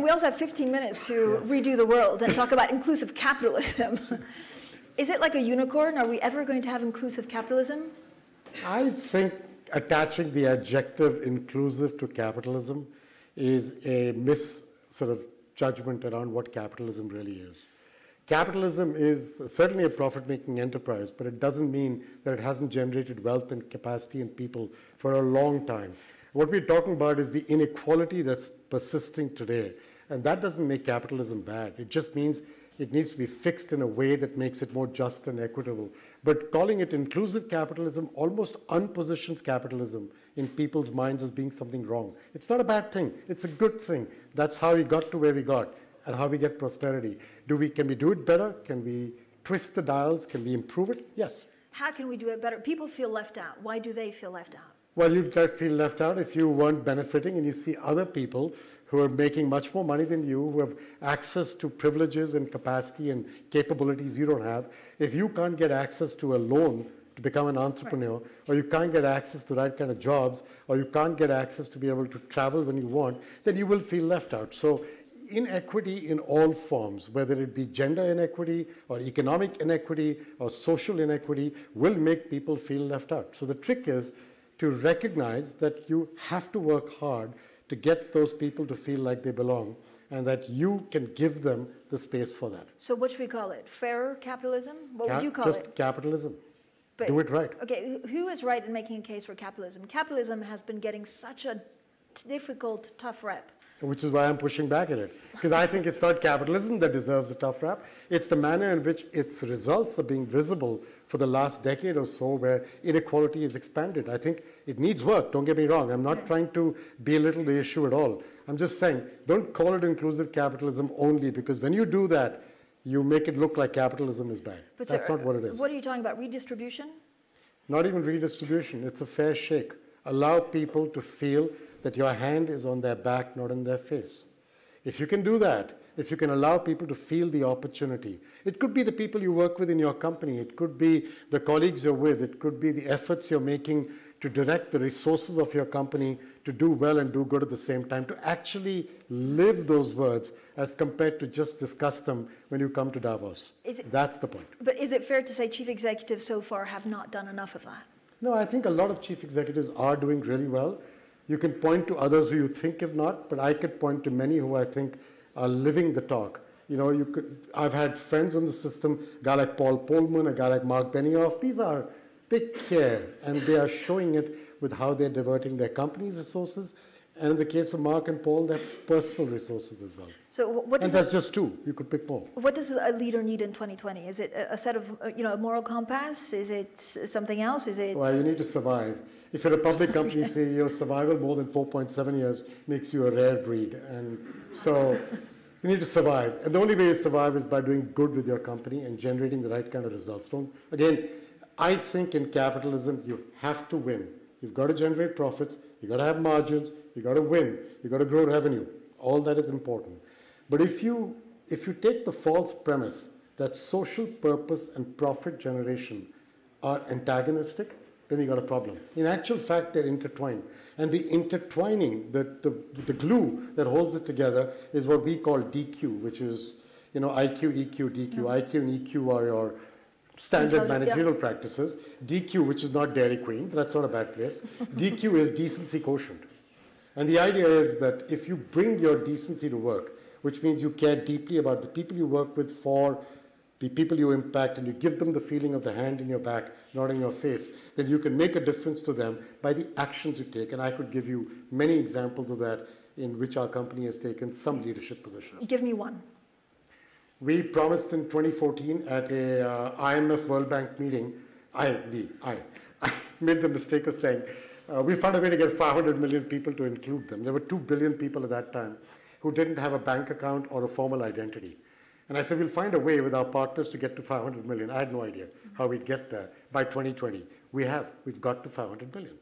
We also have 15 minutes to redo the world and talk about inclusive capitalism. Is it like a unicorn? Are we ever going to have inclusive capitalism? I think attaching the adjective inclusive to capitalism is a judgment around what capitalism really is. Capitalism is certainly a profit-making enterprise, but it doesn't mean that it hasn't generated wealth and capacity in people for a long time. What we're talking about is the inequality that's persisting today, and that doesn't make capitalism bad. It just means it needs to be fixed in a way that makes it more just and equitable. But calling it inclusive capitalism almost unpositions capitalism in people's minds as being something wrong. It's not a bad thing. It's a good thing. That's how we got to where we got and how we get prosperity. Can we do it better? Can we twist the dials? Can we improve it? Yes. How can we do it better? People feel left out. Why do they feel left out? Well, you'd feel left out if you weren't benefiting and you see other people who are making much more money than you, who have access to privileges and capacity and capabilities you don't have. If you can't get access to a loan to become an entrepreneur, right, or you can't get access to the right kind of jobs, or you can't get access to be able to travel when you want, then you will feel left out. So inequity in all forms, whether it be gender inequity or economic inequity or social inequity, will make people feel left out. So the trick is to recognize that you have to work hard to get those people to feel like they belong, and that you can give them the space for that. So what should we call it? Fairer capitalism? What would you call it? Just capitalism. But, do it right. Okay, who is right in making a case for capitalism? Capitalism has been getting such a difficult, tough rep. Which is why I'm pushing back at it. Because I think it's not capitalism that deserves a tough rap. It's the manner in which its results are being visible for the last decade or so, where inequality is expanded. I think it needs work, don't get me wrong. I'm not trying to belittle the issue at all. I'm just saying, don't call it inclusive capitalism only, because when you do that, you make it look like capitalism is bad. But that's not what it is. What are you talking about, redistribution? Not even redistribution, it's a fair shake. Allow people to feel that your hand is on their back, not in their face. If you can do that, if you can allow people to feel the opportunity, it could be the people you work with in your company, it could be the colleagues you're with, it could be the efforts you're making to direct the resources of your company to do well and do good at the same time, to actually live those words as compared to just discuss them when you come to Davos. That's the point. But is it fair to say chief executives so far have not done enough of that? No, I think a lot of chief executives are doing really well. You can point to others who you think have not, but I could point to many who I think are living the talk. You know, I've had friends in the system, a guy like Paul Polman, a guy like Mark Benioff. They care, and they are showing it with how they're diverting their company's resources, and in the case of Mark and Paul, their personal resources as well. So that's just two. You could pick more. What does a leader need in 2020? Is it a set of, a moral compass? Is it something else? Is it? Well, you need to survive. If you're a public company CEO, survival more than 4.7 years makes you a rare breed. And so you need to survive. And the only way you survive is by doing good with your company and generating the right kind of results. Again, I think in capitalism, you have to win. You've got to generate profits. You've got to have margins. You've got to win. You've got to grow revenue. All that is important. But if you take the false premise that social purpose and profit generation are antagonistic, then you got a problem. In actual fact, they're intertwined. And the intertwining, the glue that holds it together is what we call DQ, which is, IQ, EQ, DQ. IQ and EQ are your standard managerial practices. DQ, which is not Dairy Queen, but that's not a bad place. DQ is decency quotient. And the idea is that if you bring your decency to work, which means you care deeply about the people you work with, for the people you impact, and you give them the feeling of the hand in your back, not in your face, then you can make a difference to them by the actions you take. And I could give you many examples of that in which our company has taken some leadership positions. Give me one. We promised in 2014 at a IMF World Bank meeting, I made the mistake of saying, we found a way to get 500 million people to include them. There were 2 billion people at that time who didn't have a bank account or a formal identity. And I said, we'll find a way with our partners to get to 500 million. I had no idea how we'd get there by 2020. We've got to 500 million.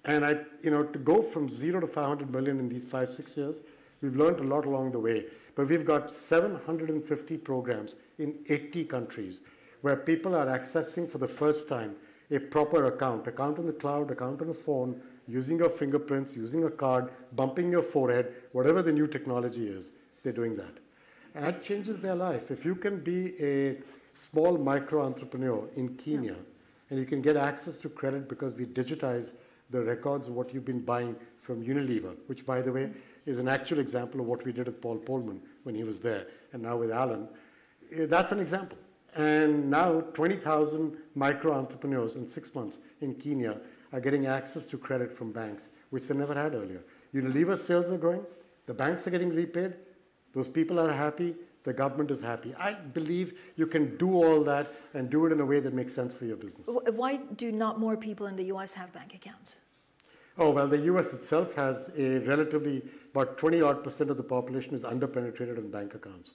And to go from 0 to 500 million in these 5-6 years, we've learned a lot along the way. But we've got 750 programs in 80 countries where people are accessing for the first time a proper account on the cloud, account on a phone, using your fingerprints, using a card, bumping your forehead, whatever the new technology is. they're doing that. And that changes their life. If you can be a small micro entrepreneur in Kenya, and you can get access to credit because we digitize the records of what you've been buying from Unilever, which, by the way, is an actual example of what we did with Paul Polman when he was there, and now with Alan. That's an example. And now 20,000 micro entrepreneurs in 6 months in Kenya are getting access to credit from banks, which they never had earlier. Unilever sales are growing, the banks are getting repaid, those people are happy, the government is happy. I believe you can do all that and do it in a way that makes sense for your business. Why do not more people in the US have bank accounts? Oh, well, the US itself has a relatively, about 20-odd% of the population is underpenetrated in bank accounts.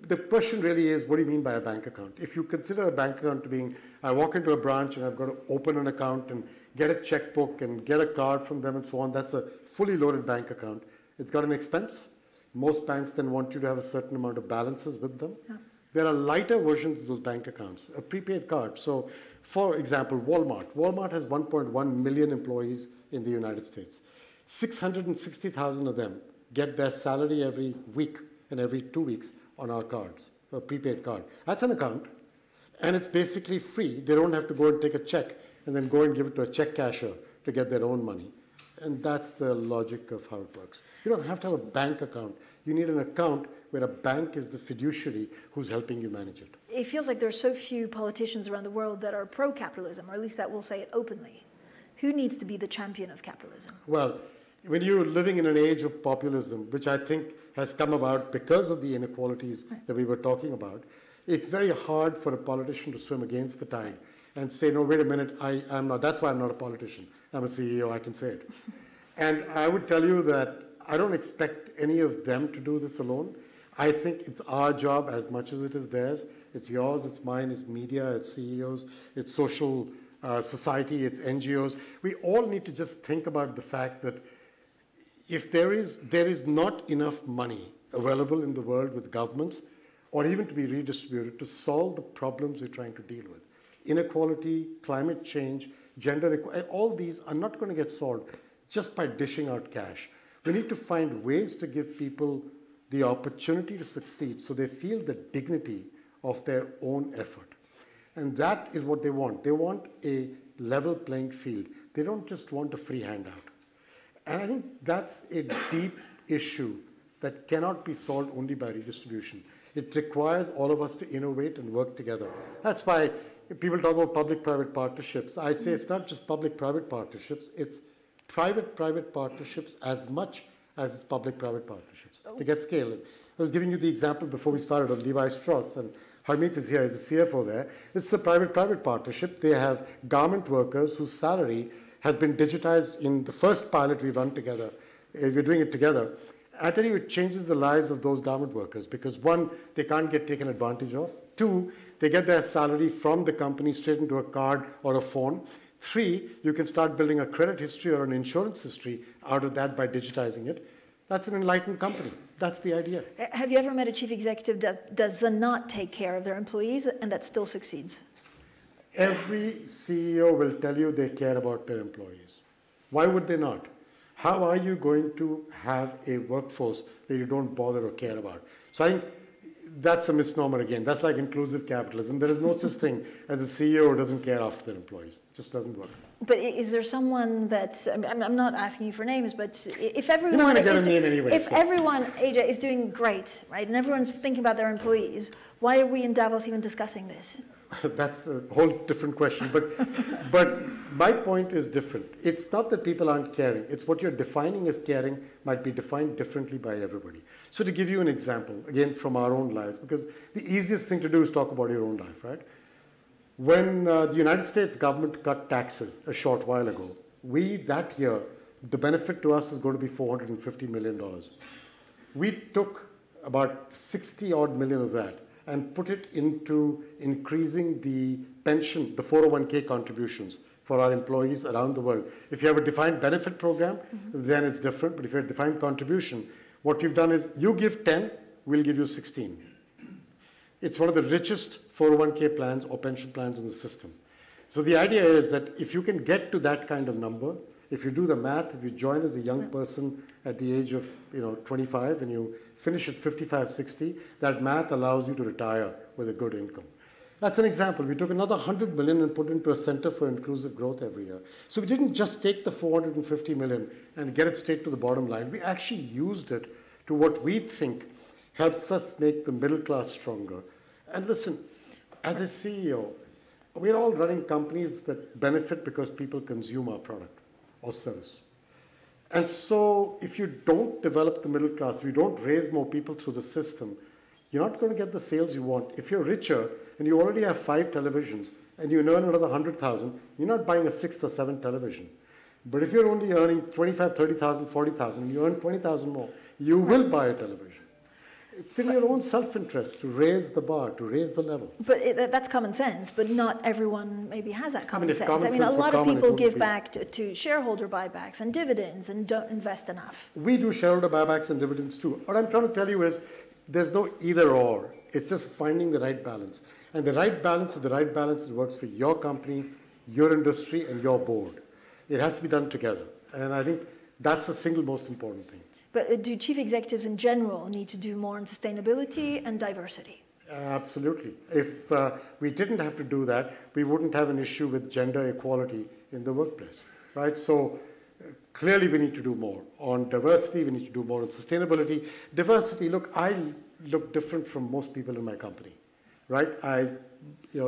The question really is, what do you mean by a bank account? If you consider a bank account to being, I walk into a branch and I've got to open an account and get a checkbook and get a card from them and so on, that's a fully loaded bank account. It's got an expense. Most banks then want you to have a certain amount of balances with them. Yeah. There are lighter versions of those bank accounts, a prepaid card. So, for example, Walmart. Walmart has 1.1 million employees in the United States. 660,000 of them get their salary every week and every 2 weeks on our cards, a prepaid card. That's an account, and it's basically free. They don't have to go and take a check and then go and give it to a check casher to get their own money. And that's the logic of how it works. You don't have to have a bank account. You need an account where a bank is the fiduciary who's helping you manage it. It feels like there are so few politicians around the world that are pro-capitalism, or at least that will say it openly. Who needs to be the champion of capitalism? Well, when you're living in an age of populism, which I think has come about because of the inequalities that we were talking about, it's very hard for a politician to swim against the tide and say, no, wait a minute, I'm not. That's why I'm not a politician. I'm a CEO, I can say it. And I would tell you that I don't expect any of them to do this alone. I think it's our job as much as it is theirs. It's yours, it's mine, it's media, it's CEOs, it's social society, it's NGOs. We all need to just think about the fact that if there is not enough money available in the world with governments, or even to be redistributed, to solve the problems we're trying to deal with. Inequality, climate change, gender equality, all these are not going to get solved just by dishing out cash. We need to find ways to give people the opportunity to succeed so they feel the dignity of their own effort. And that is what they want. They want a level playing field. They don't just want a free handout. And I think that's a deep issue that cannot be solved only by redistribution. It requires all of us to innovate and work together. That's why people talk about public-private partnerships. I say it's not just public-private partnerships, it's private-private partnerships as much as it's public-private partnerships to get scale. I was giving you the example before we started of Levi Strauss, and Harmeet is here, he's the CFO there. This is a private-private partnership. They have garment workers whose salary has been digitized in the first pilot we run together. We're doing it together. I tell you, it changes the lives of those garment workers because one, they can't get taken advantage of. Two, they get their salary from the company straight into a card or a phone. Three, you can start building a credit history or an insurance history out of that by digitizing it. That's an enlightened company. That's the idea. Have you ever met a chief executive that does not take care of their employees and that still succeeds? Every CEO will tell you they care about their employees. Why would they not? How are you going to have a workforce that you don't bother or care about? So I think that's a misnomer again. That's like inclusive capitalism. There is no such thing as a CEO who doesn't care after their employees. It just doesn't work. But is there someone that, I'm not asking you for names, but if everyone, you're not going to get a name anyway, if everyone, Ajay, is doing great, right, and everyone's thinking about their employees, why are we in Davos even discussing this? That's a whole different question. But my point is different. It's not that people aren't caring. It's what you're defining as caring might be defined differently by everybody. So to give you an example, again, from our own lives, because the easiest thing to do is talk about your own life, right? When the United States government cut taxes a short while ago, that year, the benefit to us is going to be $450 million. We took about 60-odd million of that and put it into increasing the pension, the 401k contributions for our employees around the world. If you have a defined benefit program, then it's different. But if you have a defined contribution, what we've done is you give 10, we'll give you 16. It's one of the richest 401k plans or pension plans in the system. So the idea is that if you can get to that kind of number, if you do the math, if you join as a young person at the age of 25 and you finish at 55, 60, that math allows you to retire with a good income. That's an example. We took another 100 million and put into a Center for Inclusive Growth every year. So we didn't just take the 450 million and get it straight to the bottom line. We actually used it to what we think helps us make the middle class stronger. And listen, as a CEO, we're all running companies that benefit because people consume our product or service. And so if you don't develop the middle class, if you don't raise more people through the system, you're not going to get the sales you want. If you're richer and you already have 5 televisions and you earn another 100,000, you're not buying a 6th or 7th television. But if you're only earning 25, 30,000, 40,000, and you earn 20,000 more, you will buy a television. It's in your own self-interest to raise the bar, to raise the level. But that's common sense, but not everyone maybe has that common sense. Common sense a lot of common, people give back to shareholder buybacks and dividends and don't invest enough. We do shareholder buybacks and dividends too. What I'm trying to tell you is there's no either or. It's just finding the right balance. And the right balance is the right balance that works for your company, your industry, and your board. It has to be done together. And I think that's the single most important thing. But do chief executives in general need to do more on sustainability and diversity? Absolutely. If we didn't have to do that, we wouldn't have an issue with gender equality in the workplace, right? So clearly we need to do more on diversity. We need to do more on sustainability. Diversity, look, I look different from most people in my company, right? I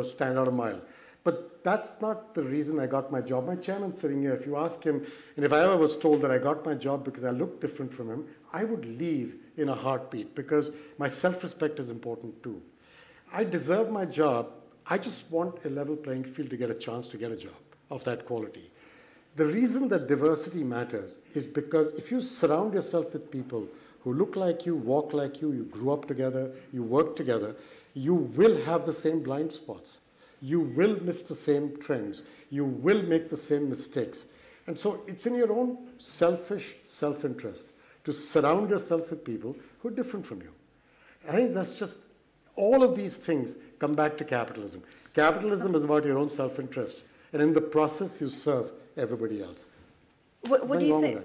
stand out a mile. But that's not the reason I got my job. My chairman's sitting here. If you ask him, and if I ever was told that I got my job because I looked different from him, I would leave in a heartbeat because my self-respect is important too. I deserve my job. I just want a level playing field to get a chance to get a job of that quality. The reason that diversity matters is because if you surround yourself with people who look like you, walk like you grew up together, you work together, you will have the same blind spots. You will miss the same trends. You will make the same mistakes. And so it's in your own selfish self-interest to surround yourself with people who are different from you. I think that's just, all of these things come back to capitalism. Capitalism is about your own self-interest. And in the process, you serve everybody else. What do you think?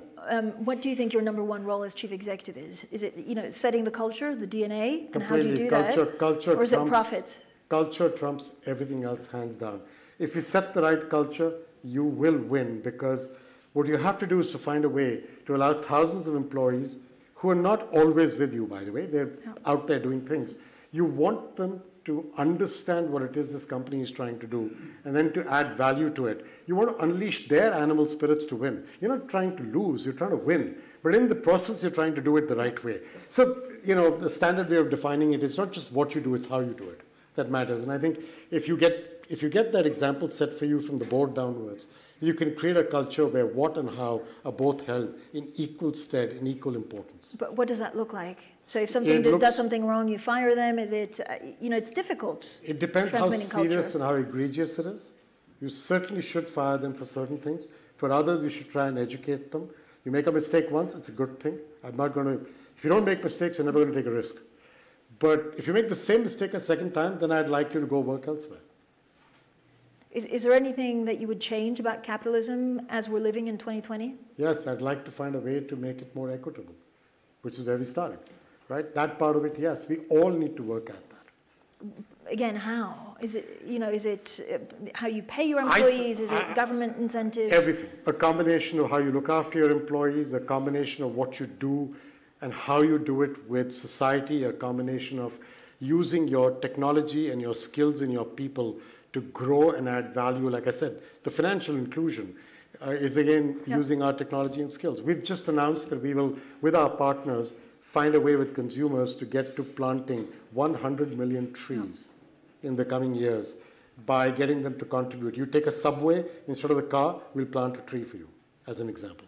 What do you think your number one role as chief executive is? Is it setting the culture, the DNA, and how do you do that? Culture, or is it profits? Culture trumps everything else, hands down. If you set the right culture, you will win, because what you have to do is to find a way to allow thousands of employees who are not always with you, by the way, they're out there doing things. You want them to understand what it is this company is trying to do and then to add value to it. You want to unleash their animal spirits to win. You're not trying to lose, you're trying to win. But in the process, you're trying to do it the right way. So, the standard way of defining it is not just what you do, it's how you do it that matters. And I think if you get that example set for you from the board downwards, you can create a culture where what and how are both held in equal stead, in equal importance. But what does that look like? So if something does something wrong, you fire them? Is it, it's difficult. It depends how serious and how egregious it is. You certainly should fire them for certain things. For others, you should try and educate them. You make a mistake once, it's a good thing. I'm not going to, if you don't make mistakes, you're never going to take a risk. But if you make the same mistake a second time, then I'd like you to go work elsewhere. Is there anything that you would change about capitalism as we're living in 2020? Yes, I'd like to find a way to make it more equitable, which is where we started, right? That part of it, yes, we all need to work at that. Again, how? Is it, is it how you pay your employees? Is it government incentives? Everything. A combination of how you look after your employees, a combination of what you do and how you do it with society, a combination of using your technology and your skills and your people to grow and add value. Like I said, the financial inclusion is again using our technology and skills. We've just announced that we will, with our partners, find a way with consumers to get to planting 100 million trees in the coming years by getting them to contribute. You take a subway, instead of the car, we'll plant a tree for you, as an example.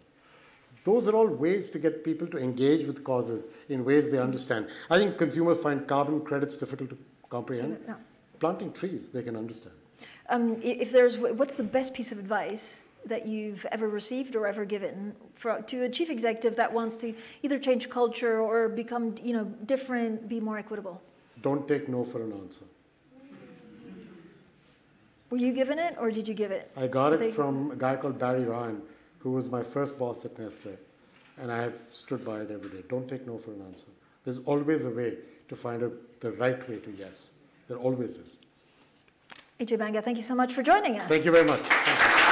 Those are all ways to get people to engage with causes in ways they understand. I think consumers find carbon credits difficult to comprehend. No. Planting trees, they can understand. What's the best piece of advice that you've ever received or ever given to a chief executive that wants to either change culture or become, different, be more equitable? Don't take no for an answer. Were you given it or did you give it? I got it from a guy called Barry Ryan, who was my first boss at Nestle, and I have stood by it every day. Don't take no for an answer. There's always a way to find the right way to yes. There always is. Ajay Banga, thank you so much for joining us. Thank you very much.